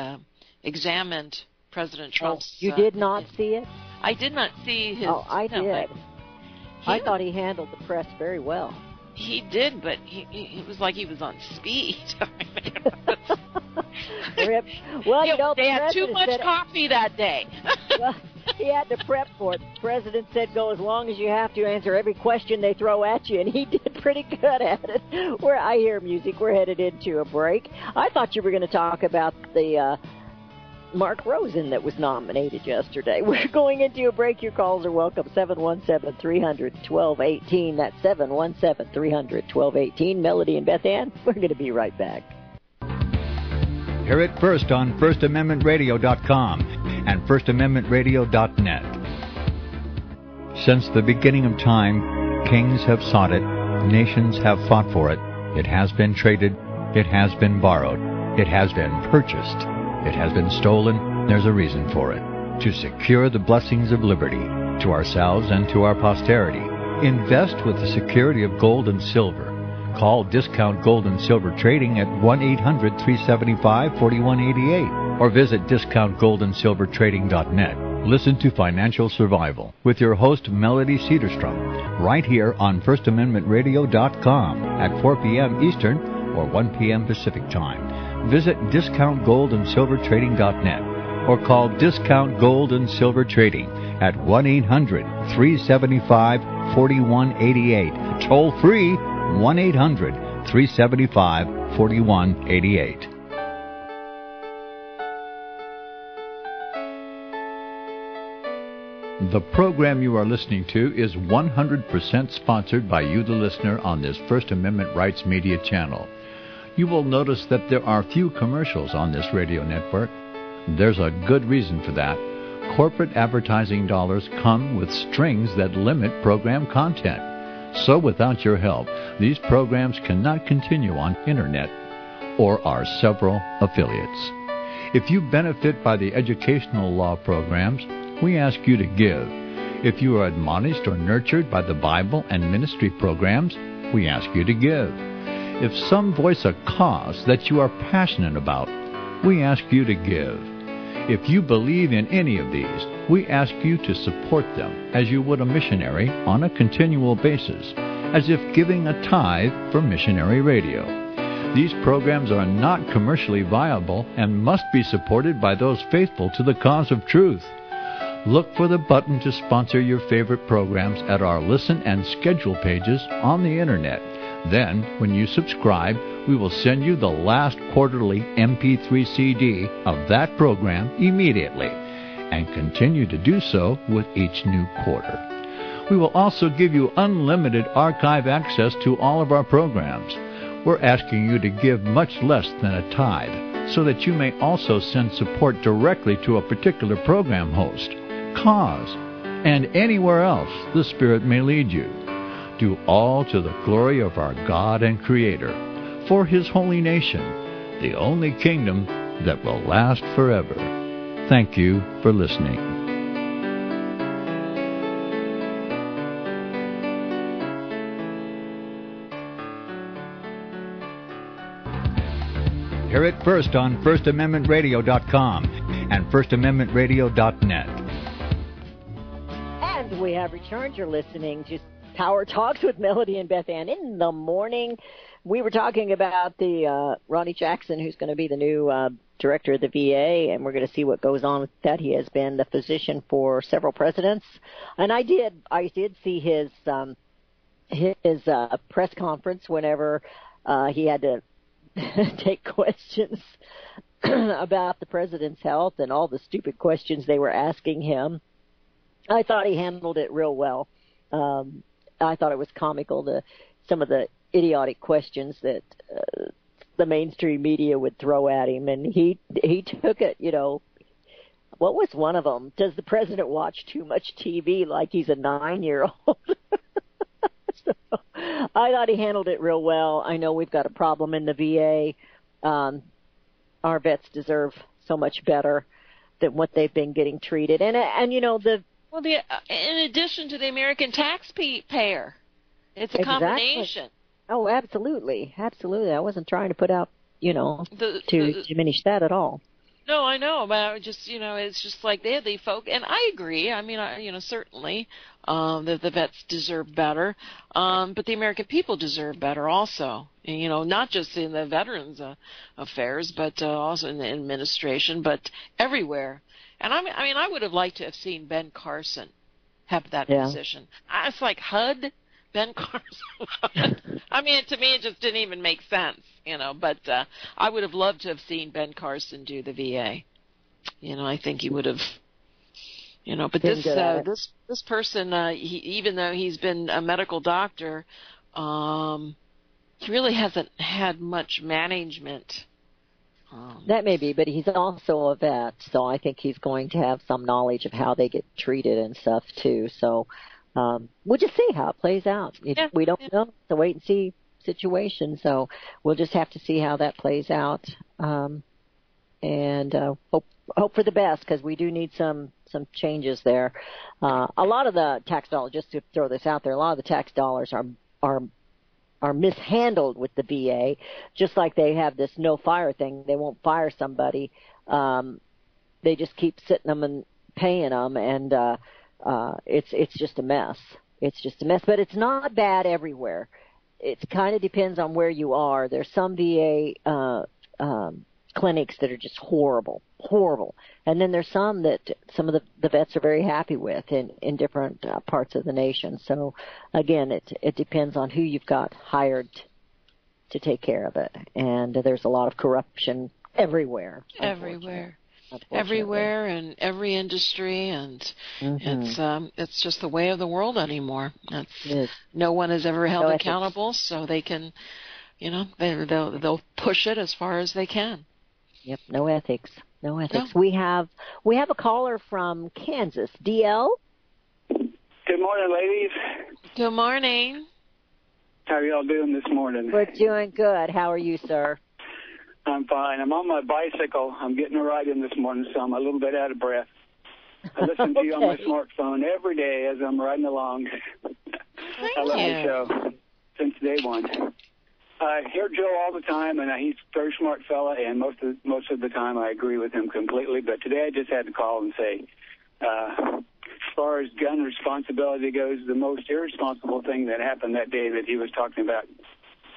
examined President Trump's. You did not see it? I did not see his. Oh, I did. I thought he handled the press very well. He did, but it was like he was on speed. Well, they had too much coffee that day. Well, he had to prep for it. The president said, go as long as you have to, answer every question they throw at you, and he did pretty good at it. I hear music. We're headed into a break. I thought you were going to talk about the Mark Rosen that was nominated yesterday. We're going into a break. Your calls are welcome. 717-300-1218. That's 717-300-1218. Melody and Beth Ann, we're going to be right back. Hear it first on FirstAmendmentRadio.com and FirstAmendmentRadio.net. Since the beginning of time, kings have sought it, nations have fought for it. It has been traded, it has been borrowed, it has been purchased. It has been stolen. There's a reason for it. To secure the blessings of liberty to ourselves and to our posterity. Invest with the security of gold and silver. Call Discount Gold and Silver Trading at 1-800-375-4188 or visit discountgoldandsilvertrading.net. Listen to Financial Survival with your host Melody Cedarstrom right here on FirstAmendmentRadio.com at 4 p.m. Eastern or 1 p.m. Pacific Time. Visit discountgoldandsilvertrading.net or call Discount Gold and Silver Trading at 1-800-375-4188. Toll free 1-800-375-4188. The program you are listening to is 100% sponsored by you, the listener, on this First Amendment Rights Media channel. You will notice that there are few commercials on this radio network. There's a good reason for that. Corporate advertising dollars come with strings that limit program content. So without your help, these programs cannot continue on Internet or our several affiliates. If you benefit by the educational law programs, we ask you to give. If you are admonished or nurtured by the Bible and ministry programs, we ask you to give. If some voice a cause that you are passionate about, we ask you to give. If you believe in any of these, we ask you to support them as you would a missionary on a continual basis, as if giving a tithe for missionary radio. These programs are not commercially viable and must be supported by those faithful to the cause of truth. Look for the button to sponsor your favorite programs at our listen and schedule pages on the Internet. Then, when you subscribe, we will send you the last quarterly MP3 CD of that program immediately, and continue to do so with each new quarter. We will also give you unlimited archive access to all of our programs. We're asking you to give much less than a tithe, so that you may also send support directly to a particular program host, cause, and anywhere else the Spirit may lead you. Do all to the glory of our God and Creator, for His holy nation, the only kingdom that will last forever. Thank you for listening. Hear it first on FirstAmendmentRadio.com and FirstAmendmentRadio.net. And we have returned. You're listening to Power Talks with Melody and Beth Ann in the morning. We were talking about the Ronnie Jackson, who's going to be the new director of the VA, and we're going to see what goes on with that. He has been the physician for several presidents, and I did see his press conference whenever he had to take questions about the president's health and all the stupid questions they were asking him. I thought he handled it real well. I thought it was comical, some of the idiotic questions that the mainstream media would throw at him, and he took it, What was one of them? Does the president watch too much TV like he's a 9-year-old? So, I thought he handled it real well. I know we've got a problem in the VA. Our vets deserve so much better than what they've been getting treated. And in addition to the American taxpayer, it's a combination. Oh, absolutely. Absolutely. I wasn't trying to put out, to diminish that at all. No, I know, but it's just like the folk, and I agree. I mean, certainly that the vets deserve better, but the American people deserve better also. And, not just in the veterans affairs, but also in the administration, but everywhere. And I would have liked to have seen Ben Carson have that position. It's like HUD, Ben Carson. I mean, to me, it just didn't even make sense, But I would have loved to have seen Ben Carson do the VA. I think he would have. But this person, even though he's been a medical doctor, he really hasn't had much management. That may be, but he's also a vet, so I think he's going to have some knowledge of how they get treated and stuff too. So we'll just see how it plays out. We don't know. It's a wait and see situation, so we'll just have to see how that plays out, and hope for the best, because we do need some changes there. A lot of the tax dollars, just to throw this out there, a lot of the tax dollars are mishandled with the VA, just like they have this no fire thing. They won't fire somebody. They just keep sitting them and paying them, and it's just a mess. It's just a mess, but it's not bad everywhere. It kind of depends on where you are. There's some VA clinics that are just horrible. And then there's some that some of the vets are very happy with in different parts of the nation. So, again, it depends on who you've got hired to take care of it. And there's a lot of corruption everywhere. Everywhere in every industry, and it's just the way of the world anymore. No one is ever held accountable, so they can, they'll push it as far as they can. Yep, no ethics. No. We have a caller from Kansas. DL? Good morning, ladies. Good morning. How are y'all doing this morning? We're doing good. How are you, sir? I'm fine. I'm on my bicycle. I'm getting a ride in this morning, so I'm a little bit out of breath. I listen to you on my smartphone every day as I'm riding along. I love the show since day one. I hear Joe all the time, and he's a very smart fella, and most of the time I agree with him completely. But today I just had to call and say, as far as gun responsibility goes, the most irresponsible thing that happened that day that he was talking about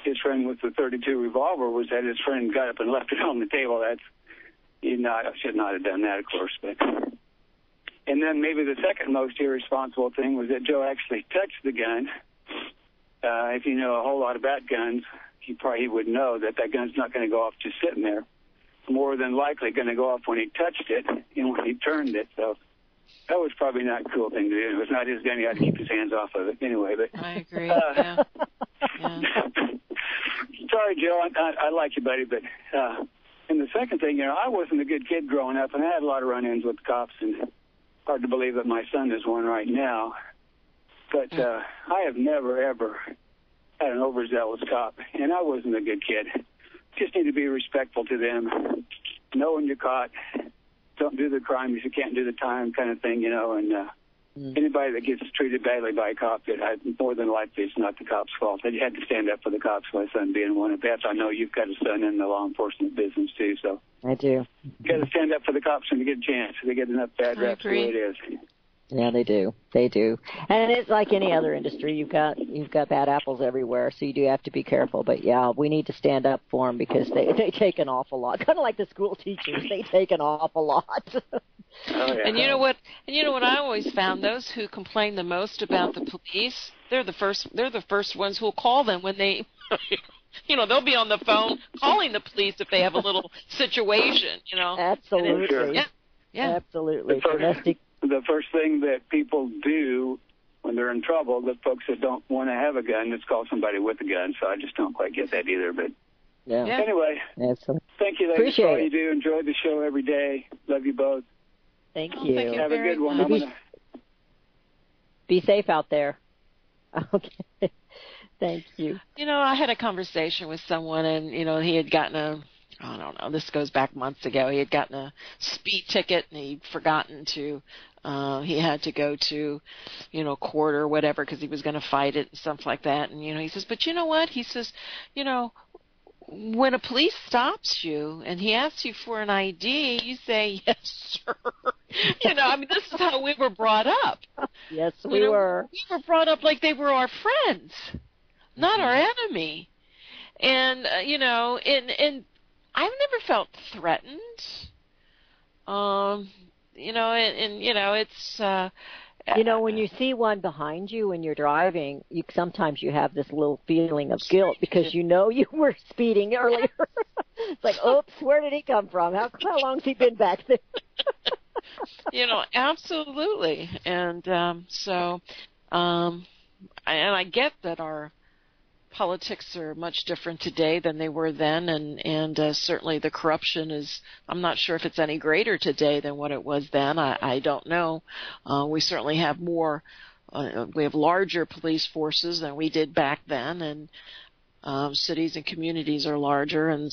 his friend with the .32 revolver was that his friend got up and left it on the table. I should not have done that, of course. But and then maybe the second most irresponsible thing was that Joe actually touched the gun. If you know a whole lot about guns, he would know that gun's not going to go off just sitting there. More than likely going to go off when he touched it and when he turned it. So that was probably not a cool thing to do. It was not his gun. He had to keep his hands off of it anyway. But I agree. Yeah. Sorry, Joe. I like you, buddy. But and the second thing, I wasn't a good kid growing up, and I had a lot of run-ins with cops, and hard to believe that my son is one right now. But I have never, ever had an overzealous cop, and I wasn't a good kid. Just need to be respectful to them. Know when you're caught. Don't do the crime if you can't do the time, kind of thing, and anybody that gets treated badly by a cop, more than likely it's not the cop's fault. They had to stand up for the cops, my son being one. And Beth, I know you've got a son in the law enforcement business too, so I do. You got to stand up for the cops when you get a chance. They get enough bad reps the way it is. Yeah, they do. They do. And it's like any other industry. You've got bad apples everywhere, so you do have to be careful. But, yeah, we need to stand up for them because they take an awful lot. Kind of like the school teachers. They take an awful lot. Oh, yeah. And you know what I always found? Those who complain the most about the police, they're the first ones who'll call them when they they'll be on the phone calling the police if they have a little situation, Absolutely. Yeah. Absolutely. The first thing that people do when they're in trouble, the folks that don't want to have a gun, is call somebody with a gun. So I just don't quite get that either. But anyway, thank you, ladies, for all you do. Enjoy the show every day. Love you both. Thank you. Thank you. Have a good one. Be safe out there. Okay. Thank you. I had a conversation with someone, and he had gotten I don't know, this goes back months ago. He had gotten a speed ticket, and he'd forgotten to, he had to go to, court or whatever because he was going to fight it and stuff like that. And, he says, but you know what? He says, when a police stops you and he asks you for an ID, you say, yes, sir. This is how we were brought up. Yes, we were. We were brought up like they were our friends, not our enemy. And, and I've never felt threatened. It's when you see one behind you when you're driving, sometimes you have this little feeling of guilt because you were speeding earlier. It's like, oops, where did he come from? How long's he been back there? Absolutely. And and I get that our politics are much different today than they were then, and certainly the corruption is, I'm not sure if it's any greater today than what it was then. I don't know. We certainly have more, we have larger police forces than we did back then, and cities and communities are larger, and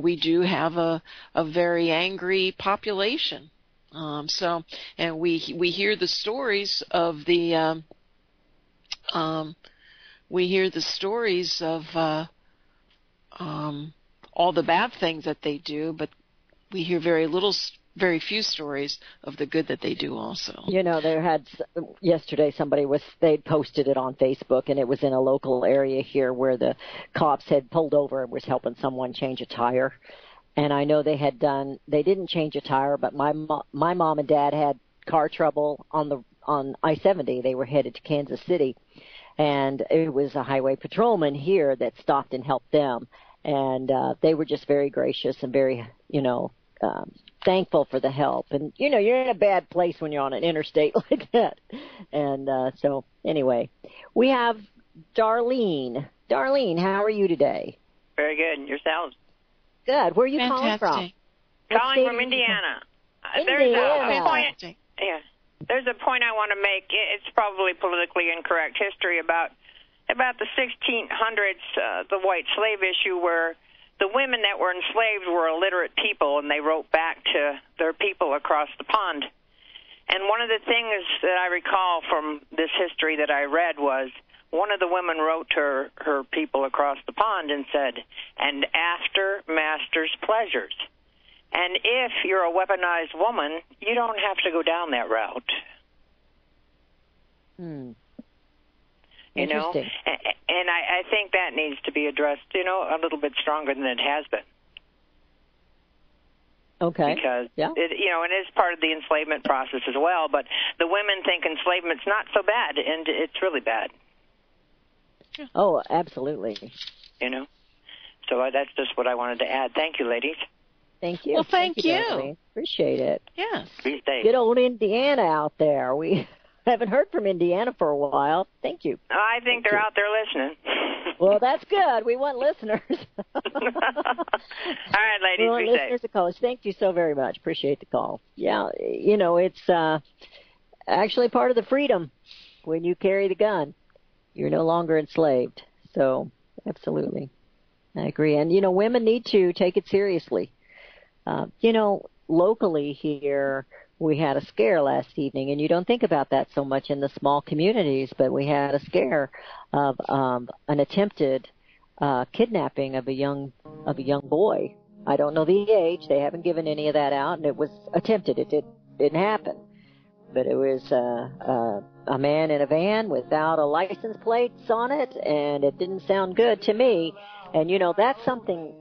we do have a very angry population. And we hear the stories of the all the bad things that they do, but we hear very few stories of the good that they do also. Yesterday they'd posted it on Facebook, and it was in a local area here where the cops had pulled over and was helping someone change a tire. And I know they didn't change a tire, but my mom and dad had car trouble on I-70. They were headed to Kansas City. And it was a highway patrolman here that stopped and helped them. And they were just very gracious and very, thankful for the help. And, you're in a bad place when you're on an interstate like that. And so, anyway, we have Darlene. Darlene, how are you today? Very good. And yourselves? Good. Where are you calling from? Calling from Indiana. There's a point. Yeah. There's a point I want to make. It's probably politically incorrect history about the 1600s, the white slave issue, where the women that were enslaved were illiterate people, and they wrote back to their people across the pond. And one of the things that I recall from this history that I read was one of the women wrote to her people across the pond and said, "And after master's pleasures." And if you're a weaponized woman, you don't have to go down that route. You know, and I think that needs to be addressed, you know, a little bit stronger than it has been. Okay. Because, you know, it is part of the enslavement process as well, but the women think enslavement's not so bad, and it's really bad. Oh, absolutely. You know? So that's just what I wanted to add. Thank you, ladies. Thank you. Well, thank you. Beverly. Appreciate it. Yes. Good old Indiana out there. We haven't heard from Indiana for a while. Thank you. I think they're out there listening. Well, that's good. We want listeners. All right, ladies. We want listeners to call us. Thank you so very much. Appreciate the call. Yeah, you know, it's actually part of the freedom when you carry the gun. You're no longer enslaved. So, absolutely. I agree. And, you know, women need to take it seriously. You know, locally here, we had a scare last evening, and you don't think about that so much in the small communities, but we had a scare of an attempted kidnapping of a young boy. I don't know the age. They haven't given any of that out, and it was attempted. It didn't happen. But it was a man in a van without a license plates on it, and it didn't sound good to me. And, you know, that's something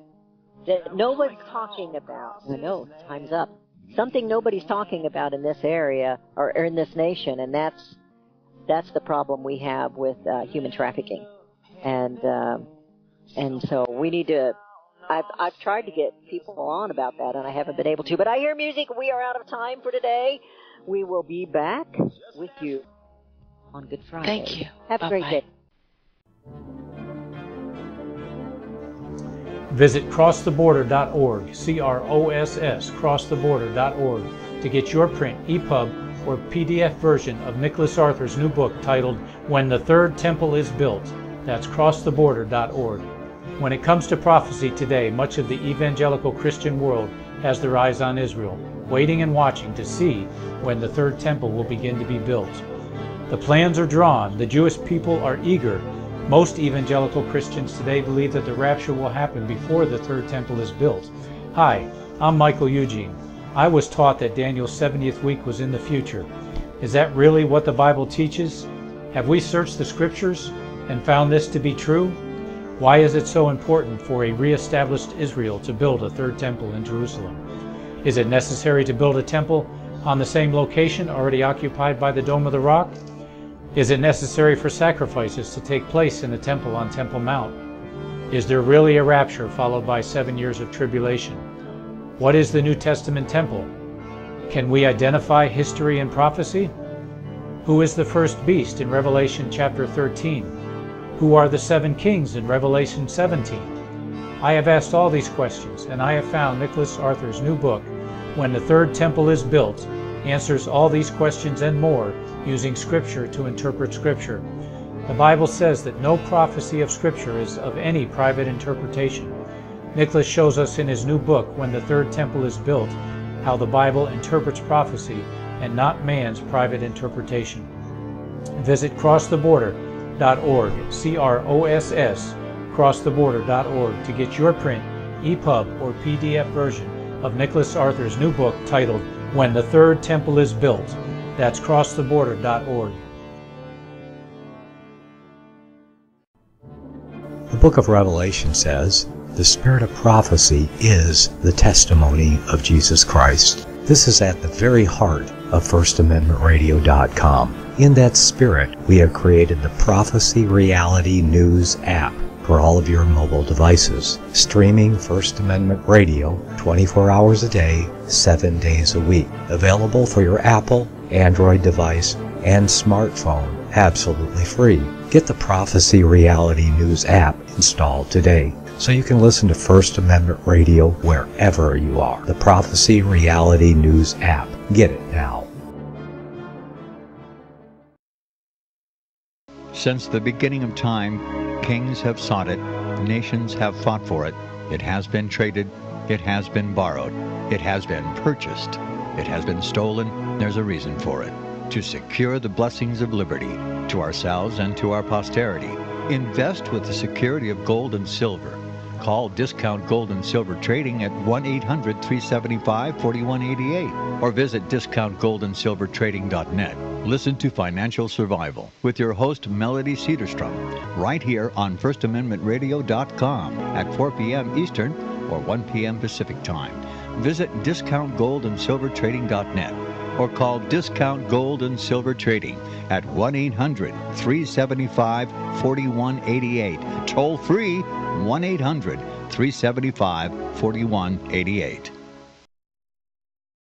that nobody's talking about. I know, time's up. Something nobody's talking about in this area or in this nation, and that's the problem we have with human trafficking. And so we need to. I've tried to get people on about that, and I haven't been able to. But I hear music. We are out of time for today. We will be back with you on Good Friday. Thank you. Have a great day. Visit crosstheborder.org, CROSS, crosstheborder.org, to get your print, EPUB, or PDF version of Nicholas Arthur's new book titled When the Third Temple is Built. That's crosstheborder.org. When it comes to prophecy today, much of the evangelical Christian world has their eyes on Israel, waiting and watching to see when the third temple will begin to be built. The plans are drawn. The Jewish people are eager. Most evangelical Christians today believe that the rapture will happen before the third temple is built. Hi, I'm Michael Eugene. I was taught that Daniel's 70th week was in the future. Is that really what the Bible teaches? Have we searched the scriptures and found this to be true? Why is it so important for a re-established Israel to build a third temple in Jerusalem? Is it necessary to build a temple on the same location already occupied by the Dome of the Rock? Is it necessary for sacrifices to take place in the temple on Temple Mount? Is there really a rapture followed by 7 years of tribulation? What is the New Testament temple? Can we identify history and prophecy? Who is the first beast in Revelation chapter 13? Who are the 7 kings in Revelation 17? I have asked all these questions, and I have found Nicholas Arthur's new book, When the Third Temple is Built, answers all these questions and more using Scripture to interpret Scripture. The Bible says that no prophecy of Scripture is of any private interpretation. Nicholas shows us in his new book, When the Third Temple is Built, how the Bible interprets prophecy and not man's private interpretation. Visit crosstheborder.org, CROSS, crosstheborder.org, to get your print, EPUB, or PDF version of Nicholas Arthur's new book titled When the Third Temple is Built. That's crosstheborder.org. The book of Revelation says, the spirit of prophecy is the testimony of Jesus Christ. This is at the very heart of FirstAmendmentRadio.com. In that spirit, we have created the Prophecy Reality News app for all of your mobile devices, streaming First Amendment Radio 24 hours a day, 7 days a week. Available for your Apple, Android device, and smartphone, absolutely free. Get the Prophecy Reality News app installed today so you can listen to First Amendment Radio wherever you are. The Prophecy Reality News app. Get it now. Since the beginning of time, kings have sought it, nations have fought for it. It has been traded, it has been borrowed, it has been purchased, it has been stolen. There's a reason for it. To secure the blessings of liberty to ourselves and to our posterity. Invest with the security of gold and silver. call Discount Gold and Silver Trading at 1-800-375-4188 or visit discountgoldandsilvertrading.net. Listen to Financial Survival with your host, Melody Cedarstrom, right here on FirstAmendmentRadio.com at 4 p.m. Eastern or 1 p.m. Pacific Time. Visit discountgoldandsilvertrading.net or call Discount Gold and Silver Trading at 1-800-375-4188. Toll free, 1-800-375-4188.